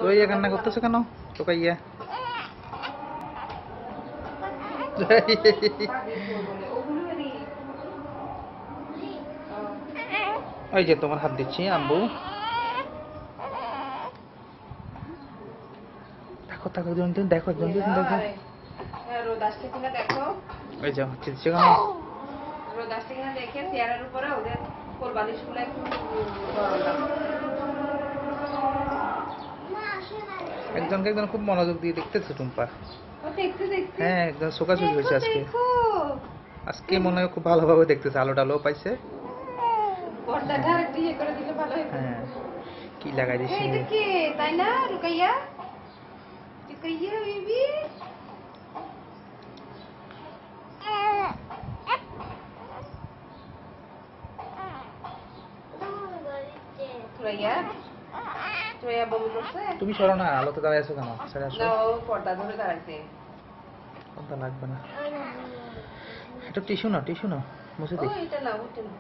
তুই কান্না করতেছো কেন টোকাইয়া? ওই যে তোমার হাত দিচ্ছি আম্বু। দেখো দেখো একজন দেখো একজন দেখো। রোদ আসছে কিনা দেখো। ওই যে চিৎসে কেন? রোদ আসছে কিনা দেখে চেয়ারের উপরে ওদের কোরবালিশগুলো একটু গরম লাগছে। একজনকে একজন খুব মনোযোগ দিয়ে দেখতেছে টুম্পা। ও দেখতে দেখতে হ্যাঁ একদম চোখাচোখি হয়েছে আজকে। দেখো আজকে মনে হয় খুব ভালোভাবে দেখতেছে, আলো টালো পাইছে। পর্দাটা একটু ইয়ে করে দিলে ভালো হতো। হ্যাঁ কি লাগাই দিছে এটা কি তাই না রুকাইয়া? রুকাইয়া বেবি রুকাইয়া তোয়া বমি করছে। তুমি সরো না, আলোতে দাঁড়ায় আছো কেন? সরে আসো। না ও পর্দা ধরে দাঁড়াইছে। কোনটা লাগবে না, এটা টিস্যু না, টিস্যু না, মুছে ও দিই। এটা না ওটা না।